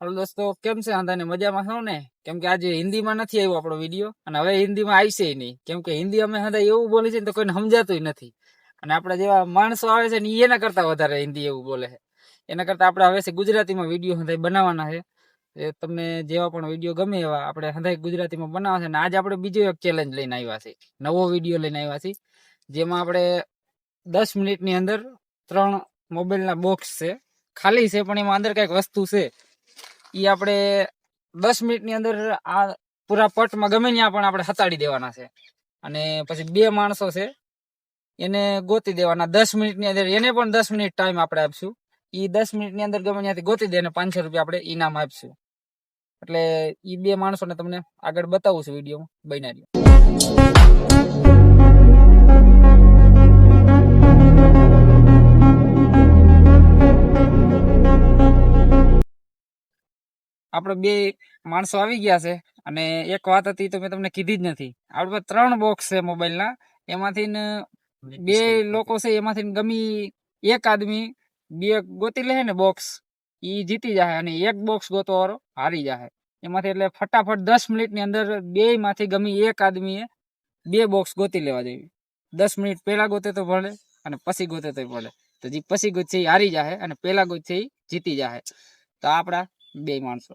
હાલો દોસ્તો, કેમ છે? આંધાને મજામાં છો ને? કેમ કે આજે હિન્દીમાં નથી આવ્યો આપણો વિડીયો, અને હવે હિન્દીમાં આવશે નહીં. કેમ કે હિન્દી અમે હંધા એવું બોલે છે ને તો કોઈને સમજાતું નથી. અને આપણા જેવા માણસો આવે છે ને એના કરતા વધારે હિન્દી એવું બોલે છે. એના કરતા આપણે હવે છે ગુજરાતીમાં વિડીયો હંધાઈ બનાવવાના છે. એ તમને જેવા પણ વિડીયો ગમે એવા આપણે હંધાઈ ગુજરાતીમાં બનાવવા છે. અને આજે આપણે બીજો એક ચેલેન્જ લઈને આવ્યા છે, નવો વિડીયો લઈને આવ્યા છે, જેમાં આપણે 10 મિનિટની અંદર 3 મોબાઈલના બોક્સ છે, ખાલી છે પણ એમાં અંદર કઈક વસ્તુ છે. ઈ આપણે 10 મિનિટની અંદર આ પૂરા પટમાં ગમે ત્યાં પણ આપણે હતાડી દેવાના છે. અને પછી બે માણસો છે એને ગોતી દેવાના 10 મિનિટની અંદર. એને પણ 10 મિનિટ ટાઈમ આપણે આપશું. ઈ 10 મિનિટની અંદર ગમે ત્યાંથી ગોતી દે અને 500 રૂપિયા આપણે ઇનામ આપશું. એટલે ઈ બે માણસોને તમને આગળ બતાવું છું વિડીયોમાં, બન્યા રહ્યો. આપણે બે માણસો આવી ગયા છે. અને એક વાત હતી તો મેં તમને કીધી જ નથી. આપણે 3 બોક્સ છે મોબાઈલના. એમાંથી બે લોકો છે, એમાંથી ગમી એક આદમી બે ગોતી લે ને બોક્સ, ઈ જીતી જાય. અને એક બોક્સ ગોતવા વાળો હારી જાય. એમાંથી એટલે ફટાફટ 10 મિનિટની અંદર બે માંથી ગમી એક આદમીએ બે બોક્સ ગોતી લેવા જોઈએ. 10 મિનિટ પહેલા ગોતે તો ભલે અને પછી ગોતે તો ભલે. તો જે પછી ગોતશે એ હારી જાય અને પહેલા ગોતશે એ જીતી જાય. તો આપડા બે માણસો.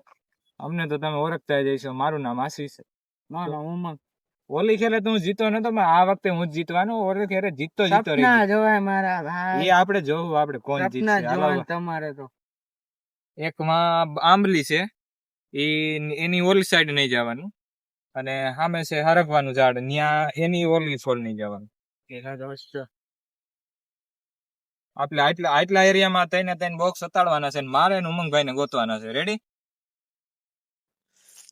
અમને તો તમે ઓળખતા જઈશો. મારું નામ આશીષ છે. ના ના ઉમંગ. ઓલી ખેલે તો હું જીતો નતો, આ વખતે હું જ જીતવાનો. ઓલી ખેલે જીતતો રહી જોવાય મારા ભાઈ. એ આપણે જોવું, આપણે કોણ જીતશે. હાલો તમારે તો એક માં આંબલી છે, એની ઓલી સાઈડ નહીં જવાનું. અને સામે છે હરગવાનું ઝાડ, ત્યાં એની ઓલી છોડ નહીં જવાનું. આપણે આટલા એરિયામાં ત્રણ બોક્સ સતાડવાના છે. મારે ને ઉમંગભાઈ ને ગોતવાના છે. રેડી?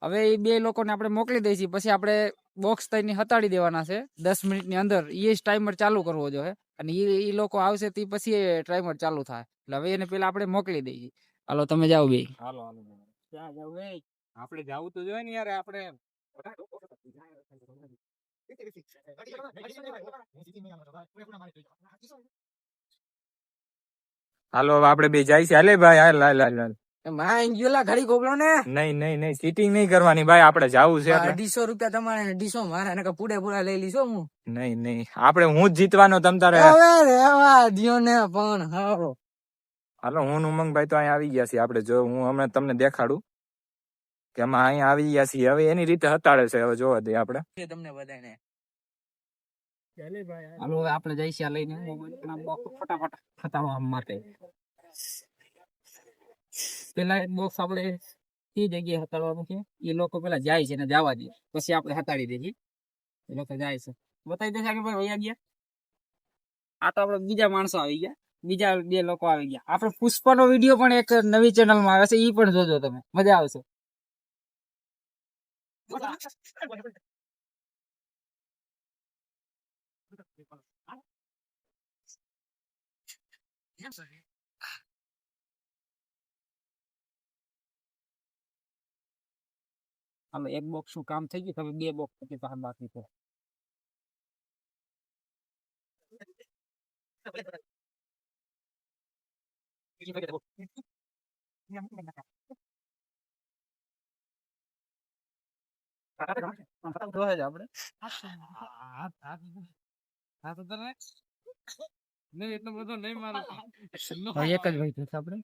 હવે એ બે લોકોને આપણે મોકલી દઈશું. પછી આપણે બોક્સ તઈને હતાડી દેવાના છે 10 મિનિટની અંદર. એ ટાઈમર ચાલુ કરવો જોઈએ. અને એ લોકો આવશે તે પછી ટાઈમર ચાલુ થાય. એટલે હવે એને પેલા આપણે મોકલી દઈએ. હાલો તમે જાઓ બે. હાલો હાલો. ક્યાં જાવ? આપણે જાવું તો જોઈએ ને યાર. આપણે હાલો આપણે બે જાય છે. હાલે ભાઈ, હાલ હાલ હાલ હાલ. ઘડી ગોગલો ને નહીં ચીટિંગ નહીં કરવાની ભાઈ. આપણે જાવું છે. 250 રૂપિયા તમારે 250 મારા ને પૂરે પૂરા લઈ લીધો હું. નહીં આપણે હું જ જીતવાનો. તમ તારે રેવા દ્યો ને પણ હારો. હાલો હું ઉમંગભાઈ તો અહીંયા આવી ગયા છીએ. આપણે જો હું હમણાં તમને દેખાડું કે અમે અહીંયા આવી ગયા છીએ. હવે એની રીતે હતાડે છે. હવે જોવા દઈએ આપણે તમને બધાને. હાલો હવે આપણે જઈશું આ લઈને ફટાફટ હટાવવા માટે. પેલા એક બોક્સ આપણે એ જગ્યાએ હટાડવાનું છે. એ લોકો પેલા જાય છે ને જવા દે, પછી આપણે હટાડી દઈએ. એ લોકો જાય છે, બતાવી દેશે કે ભાઈ વયા ગયા. આ તો આપણે બીજા માણસો આવી ગયા, બીજા બે લોકો આવી ગયા. આપણે પુષ્પાનો વિડીયો પણ એક નવી ચેનલમાં આવે છે, એ પણ જોજો તમે, મજા આવશે. હાલો એક બોક્સ નું કામ થઈ ગયું. તમે બે બોક્સ બાકી છે. એટલો બધો નહીં મારો. એક જ ભાઈ છે આપણે.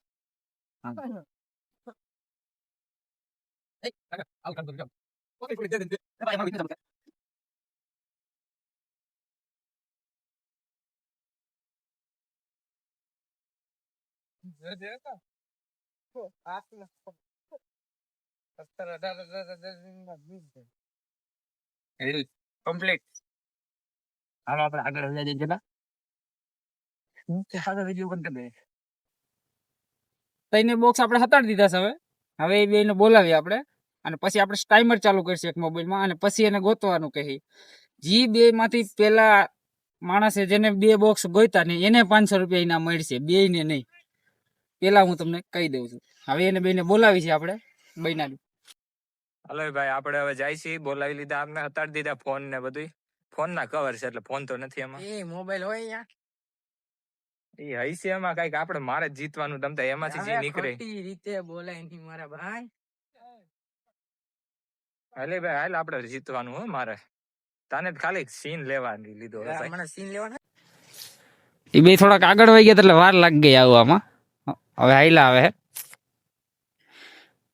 કમ્પ્લીટ. હાલો આપણે આગળ જઈએ જરા. તઈને બોક્સ આપણે હટાડી દીધા છે. હવે એ બેને બોલાવીએ આપણે, અને પછી આપણે ટાઈમર ચાલુ કરીશું એક મોબાઈલમાં, અને પછી એને ગોતવાનું કહી. જે બે માંથી પેલા માણસે જેને બે બોક્સ ગોતા ને એને 500 રૂપિયા ઇનામ મળશે, બે ને નહીં. પેલા હું તમને કહી દઉં છું. હવે એને બેને બોલાવી છે આપણે બૈનાની. હાલો ભાઈ, આપણે હવે જાય છીએ. બોલાવી લીધા, આપણે હતાડી દીધા ફોન ને બધું. ફોન ના કવર છે એટલે ફોન તો નથી એમાં. એ મોબાઈલ હોય અહીંયા. એ હૈસિયામાં કઈક આપણે મારે જ જીતવાનું તમ તાર એમાંથી જે નીકળે રીતે બોલાય નહીં મારા ભાઈ. હાલે ભાઈ હાલ આપણે જીતવાનું હો મારે તને ખાલી સીન લેવાની લીધો હે ભાઈ. મને સીન લેવાના. એ બે થોડાક આગળ વહી ગયા એટલે વાર લાગી ગઈ આવવામાં. હવે હાઈલા આવે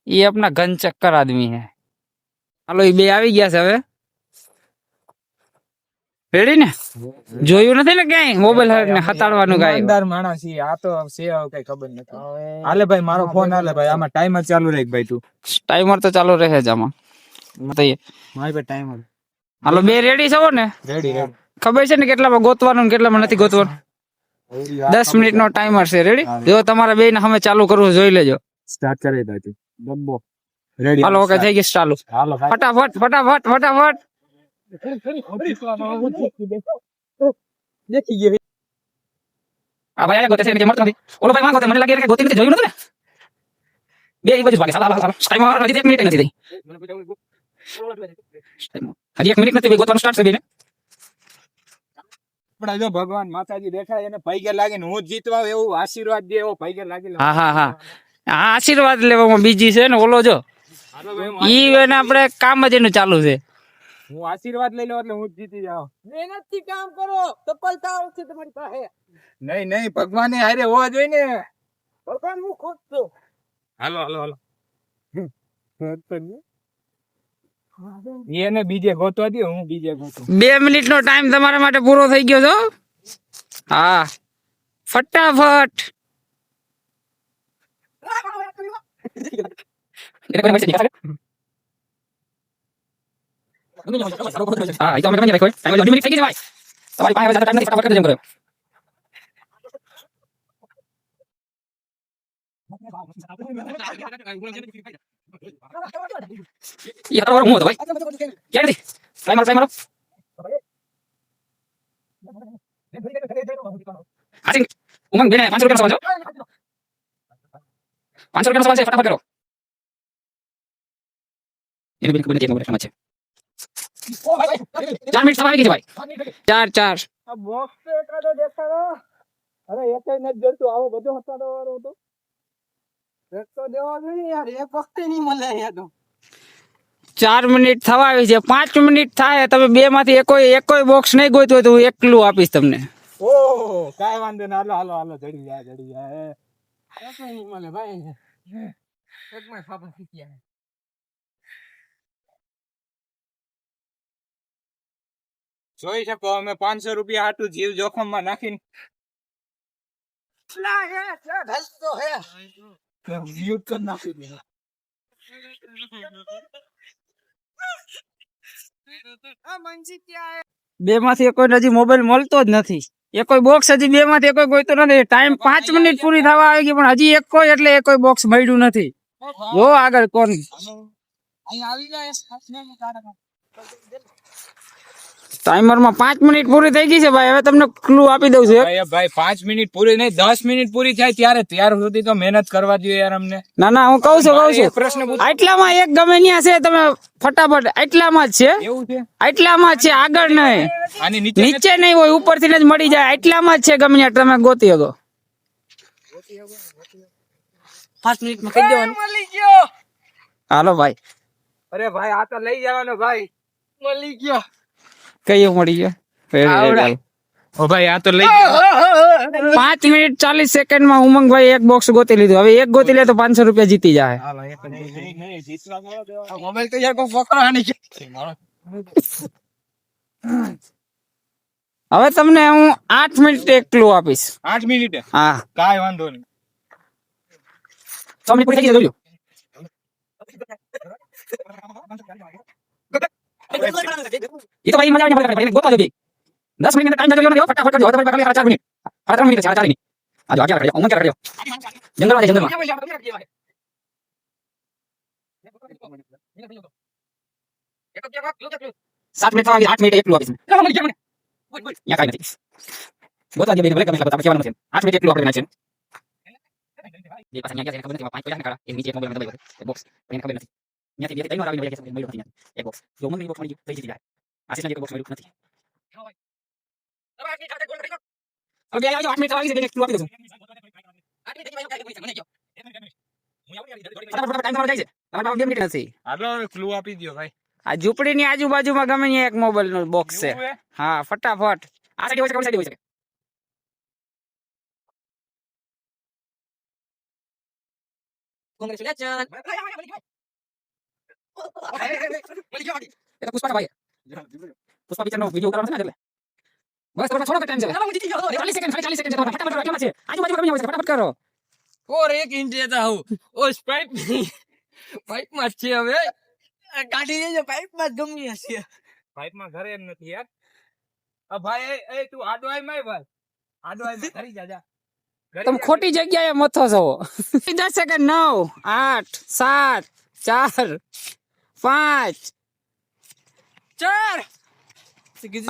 એ આપણા ઘન ચક્કર આદમી હે. હાલો એ બે આવી ગયા છે હવે. રેડી ને? જોયું નથી ને ક્યાંય મોબાઈલ ને હતાડવાનું કાંઈ? ઈમાનદાર માણસ ઈ આ તો છે હવે કઈ ખબર નથી. હાલે ભાઈ મારો ફોન હાલે ભાઈ આમાં ટાઈમર ચાલુ રાખ ભાઈ તું. ટાઈમર તો ચાલુ રહે જ આમાં. મારી પાસે ટાઈમર. હાલો બે રેડી છો ને? Ready ready. ખબર છે ને કેટલામાં ગોતવાનું ને કેટલામાં નથી ગોતવાનું? 10 મિનિટ નો ટાઈમર છે. રેડી? જો તમારે બે ને સામે ચાલુ કરવું જોઈ લેજો. સ્ટાર્ટ કરી દે તું. ડબ્બો રેડી. હાલો ઓકે થઈ ગઈ ચાલુ. હાલો ફટાફટ ફટાફટ ફટાફટ. દેખી ગયો. આ ભાઈ ગોતે છે કે મળતો નથી. ઓલો ભાઈ માં ગોતે મને લાગે કે ગોતી નથી જોયું નતું ને. બે એક બાજુ ભાગે સાલા સાલા ટાઈમર હજી 1 મિનિટ નથી થઈ. હજી 1 મિનિટ નથી થઈ ગોતવાનું સ્ટાર્ટ છે બેને. આપડા જો ભગવાન માતાજી દેખાય એને પૈગે લાગીને હું જ જીતવા આવું એવું આશીર્વાદ દે એવો પૈગે લાગી. હા હા હા આ આશીર્વાદ લેવામાં બીજી છે ને ઓલો જો ઈ એને આપણે કામ જ એનું ચાલુ છે. હું આશીર્વાદ લઈ લઉં એટલે હું જ જીતી જાઉં. મહેનતથી કામ કરો સફળતા આવશે તમારી પાસે. નહીં નહીં ભગવાને હારે હોવા જોઈએ ને. ભગવાન હું ખુદ છું. હાલો હાલો હાલો. એને બીજે ગોતવા દે હું બીજે ગોતું. 2 મિનિટ નો ટાઈમ તમારા માટે પૂરો થઈ ગયો છો. હા ફટાફટ. હા એ તો અમે કઈ રાખો ટાઈમ 2 મિનિટ થઈ ગઈ છે ભાઈ. તમારી પાસે ટાઈમ નથી ફટાફટ કરી દેજો. યાર ઓર હું તો ભાઈ ક્યાં નથી ટાઈમર આસિંગ ઉમંગ બેને 500 રૂપિયા નો સવાલ છે. 500 રૂપિયા નો સવાલ છે ફટાફટ કરો. એને બિલ કબૂલ નથી સમજ છે. 4 મિનિટ સવાલ આવી ગઈ છે ભાઈ. 4 આ બોક્સ તો એકાદો દેખાડો. અરે એક નથી જડતું આવો બધો હટાડો વાળો હતો. એક તો દેવા જોઈએ યાર એક વખતે નહીં મળે અહીંયા તો. 4 મિનિટ થવા આવી છે. 5 મિનિટ થાય તમે બે માંથી એકોય બોક્સ નહીં ગોતું હોય તો હું એકલું આપીશ તમને. ઓહો કાઈ વાંધો નહીં. હાલો હાલો હાલો જડી જાય. એક નહીં મળે ભાઈ. એકમાં ફાફા ફીક્યા. જોઈ શકો અમે 500 રૂપિયા હાટું જીવ જોખમમાં નાખીને લા હે ઢલતો હે. મ્યુટ કરી નાખી દે. આ મંજી ક્યાં હે? બે માંથી કોઈ હજી મોબાઈલ મળતો જ નથી. એકોય બોક્સ હજી બે માંથી એકોય ગોઈતો નથી. ટાઈમ 5 મિનિટ પૂરી થવા આવી ગઈ પણ હજી એકોય એટલે એકોય બોક્સ મળ્યું નથી. જો આગળ કોણ અહીં આવી જાય ટાઈમર માં 5 મિનિટ પૂરી થઈ ગઈ છે ભાઈ. હવે તમને ક્લુ આપી દઉં છું. ભાઈ 5 મિનિટ પૂરી નહીં 10 મિનિટ પૂરી થાય ત્યાર સુધી તો મહેનત કરવા જોઈએ યાર અમને. ના હું કહું છું પ્રશ્ન આટલામાં એક ગમે ત્યાં છે તમે ફટાફટ આટલામાં જ છે. એવું છે આટલામાં જ છે આગળ નહીં. આની નીચે નહીં હોય ઉપરથી જ મળી જાય. આટલામાં જ છે ગમે ત્યાં તમે ગોતી શકો. 5 મિનિટમાં કહી દેવાનું. મળી ગયો. હાલો ભાઈ અરે ભાઈ આ તો લઈ જવાનો ભાઈ. મળી ગયો. કયો મળી ગયો? ઓ ભાઈ આ તો લઈ ગયો. 5 મિનિટ 40 સેકન્ડ માં ઉમંગભાઈ એક બોક્સ ગોતી લીધું. હવે એક ગોતી લે તો 500 રૂપિયા જીતી જાય. મોબાઈલ તો યાર કોઈ પકડવાની છે. હવે તમને હું 8 મિનિટ એક ક્લુ આપીશ. 8 મિનિટે હા કાઈ વાંધો નહીં. 6 મિનિટ પૂરી થઈ ગઈ જોજો. ये तो भाई मजा नहीं भाई गोता जो भी 10 मिनट टाइम जो ना फटाफट कर दो भाई पकड़ 4 मिनट 4 मिनट 4 नहीं आज आगे कर उमंग क्या कर रहे हो जंगल वाले जंगल में 7 मिनट आगे 8 मिनट एक लो ऑफिस में यहाँ काय नहीं गोता जो भी ब्रेक में लगता है क्या मशीन 8 मिनट एक लो ऑफिस में ये पास यहाँ क्या खबर नहीं 5 कोई ना ये नीचे एक मोबाइल में दबाई बॉक्स पेन खबर नहीं यहाँ से टाइम और आगे बढ़िया मोबाइल होती है एक बॉक्स जो मन बॉक्स में થઈ જતી જાય આશીષ ને એક બોક્સ મળ્યું નથી હવે 8 મિનિટ આવી છે નેક્સ્ટ આપી દઉં 8 મિનિટ મને ગયો ફટાફટ ટાઈમ તમારો જાય છે તમારા 2 મિનિટ નથી હાલો હવે ક્લુ આપી દો ભાઈ. આ ઝૂંપડીની આજુબાજુમાં ગમે ત્યાં એક મોબાઈલ નો બોક્સ છે એવું હે? હા ફટાફટ આ સાઈડ હોય છે કોણ સાઈડ હોય છે એ તો પુષ્પા ભાઈ પુષ્પા પિક્ચર નો વિડિયો ઉતારવાનો છે ને એટલે બસ થોડો થોડો ટાઈમ છે 40 સેકન્ડ છે ફટાફટ એટલામાં છે આજુબાજુ ગમે ત્યાં હોય છે ફટાફટ કરો और एक इंच देता हूँ उस पाइप पाइप में अच्छे हवे काटी दे जो पाइप में गमी हसी પાઇપમાં ઘરે એમ નથી યાર. આ ભાઈ એ તું આડો આય માય ભાઈ. આડો આય માય ઘરી જા જા. ઘરી તમે જા. ખોટી જગ્યાએ મથો છો 10 સેકન્ડ 9 8 7 4 5 चार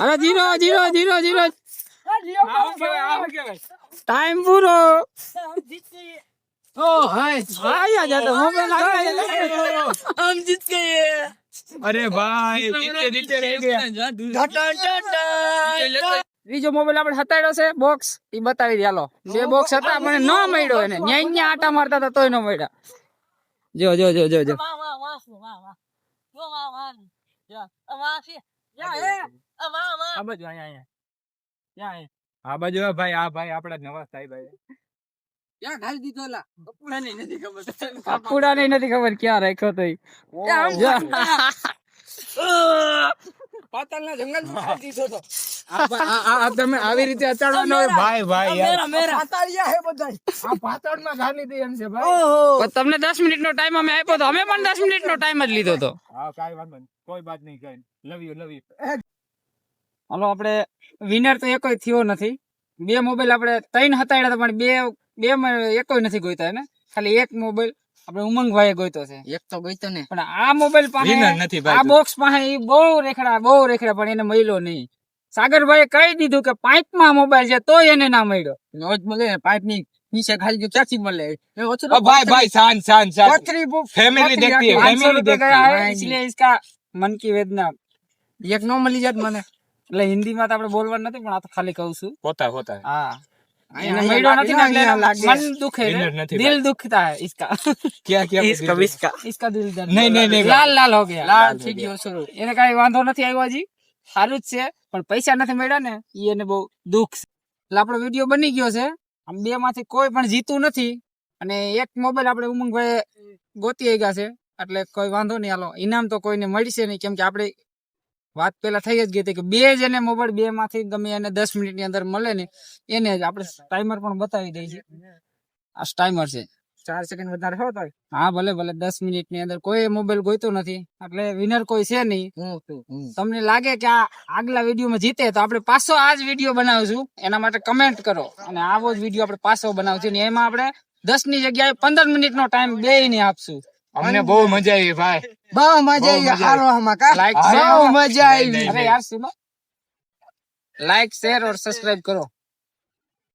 અરે 0 0 0 0 આ હું કહેવાય. ટાઈમ પૂરો ओ हाय આયા જાતો મોબાઈલ हम जीत गए અરે ભાઈ નીચે રહી ગયા. બીજો મોબાઈલ આપણે હતાડ્યો છે બોક્સ ઈ બતાવી દે હાલો બે બોક્સ હતા મને ન મળ્યો એને ન્યા ન્યા આટા મારતા હતા તોય ન મળ્યા જો જો જો જો જો આ બાજુ અહીંયા આ બાજુ આ ભાઈ આપડા નવા સાહેબ ભાઈ. क्या ढाल दी तो ला पूरा नहीं नहीं खबर પૂડા નહીં નથી ખબર ક્યાં રાખ્યો તો ઈ. પાતાલના જંગલ માં ઢાલ દીધો તો આ તમે આવી રીતે અચાડવાનો ભાઈ યાર. मेरा पातालिया है बधाई આ પાતળમાં ઘાલી દે એમ છે ભાઈ. ओहो પણ તમને 10 મિનિટનો ટાઈમ અમે આપ્યો તો અમે પણ 10 મિનિટનો ટાઈમ જ લીધો તો હા કાઈ વાંધો નહીં. કોઈ વાત નહીં કઈ. Love you. હાલો આપણે વિનર તો એકોય થયો નથી બે મોબાઈલ આપણે 3 હતાડ્યા હતા પણ બે માં એકોય નથી ગોઈતા ને ખાલી એક મોબાઈલ આપણે ઉમંગભાઈએ ગોઈતો છે एक तो गई तो ने પણ આ મોબાઈલ પાસે વિનર નથી ભાઈ. આ બોક્સ પાસે ઈ બહુ રેખડા પણ એને મળ્યો નહીં સાગરભાઈએ કહી દીધું કે પાઇપમાં મોબાઈલ છે તોય એને ના મળ્યો रोज मले पाइप नहीं नीचे खाली जो क्या मले ભાઈ શાંત ફેમિલી દેખતી હે 500 ફેમિલી रुपए गया है દેખતી इसलिए इसका मन की वेदना एक नो मली जात मने એટલે હિન્દીમાં તો આપણે બોલવાનું નથી પણ આ તો ખાલી કહું છું હોતા હા અહીંયા એને મળ્યો નથી ને એટલે અહીંયા લાગે. મન દુખે Winner નથી દિલ दुखता है इसका ક્યાં इसका दिल दर्द નહીં. લાલ લાલ हो गया लाल ठीक है शुरू એને કઈ વાંધો નથી આવ્યો હજી સારું જ છે પણ પૈસા નથી મળ્યા ને ઈ એને બહુ દુઃખ છે એટલે આપણો વિડીયો બની ગયો છે આમ બે માંથી કોઈ પણ જીતું નથી અને એક મોબાઈલ આપણે ઉમંગભાઈ ગોતી ગયા છે એટલે કોઈ વાંધો નહીં હાલો ઇનામ તો કોઈને મળશે નહીં કેમ કે આપણે વાત પેલા થઈ જ ગઈ હતી કે બે જ એને મોબાઈલ બે માંથી ગમે એને 10 મિનિટ ની અંદર મળે ને એને જ આપણે ટાઈમર પણ બતાવી દઈએ છીએ આ ટાઈમર છે 4 सेकंड વધારે હો તો હા ભલે 10 મિનિટ ની અંદર કોઈ મોબાઈલ ગોઈતો નથી એટલે વિનર કોઈ છે નહીં તમને લાગે કે આ આગલા વિડીયોમાં જીતે તો આપણે પાછો આ જ વિડીયો બનાવશું એના માટે કમેન્ટ કરો અને આવો જ વિડીયો આપણે પાછો બનાવશું ને એમાં આપણે 10 ની જગ્યાએ 15 મિનિટ નો ટાઈમ બેયને આપશું અમને બહુ મજા આવી ભાઈ. બહુ મજા આવી હારો હમા કા લાઈક બહુ મજા આવી અરે યાર સુનો लाइक शेयर और सब्सक्राइब करो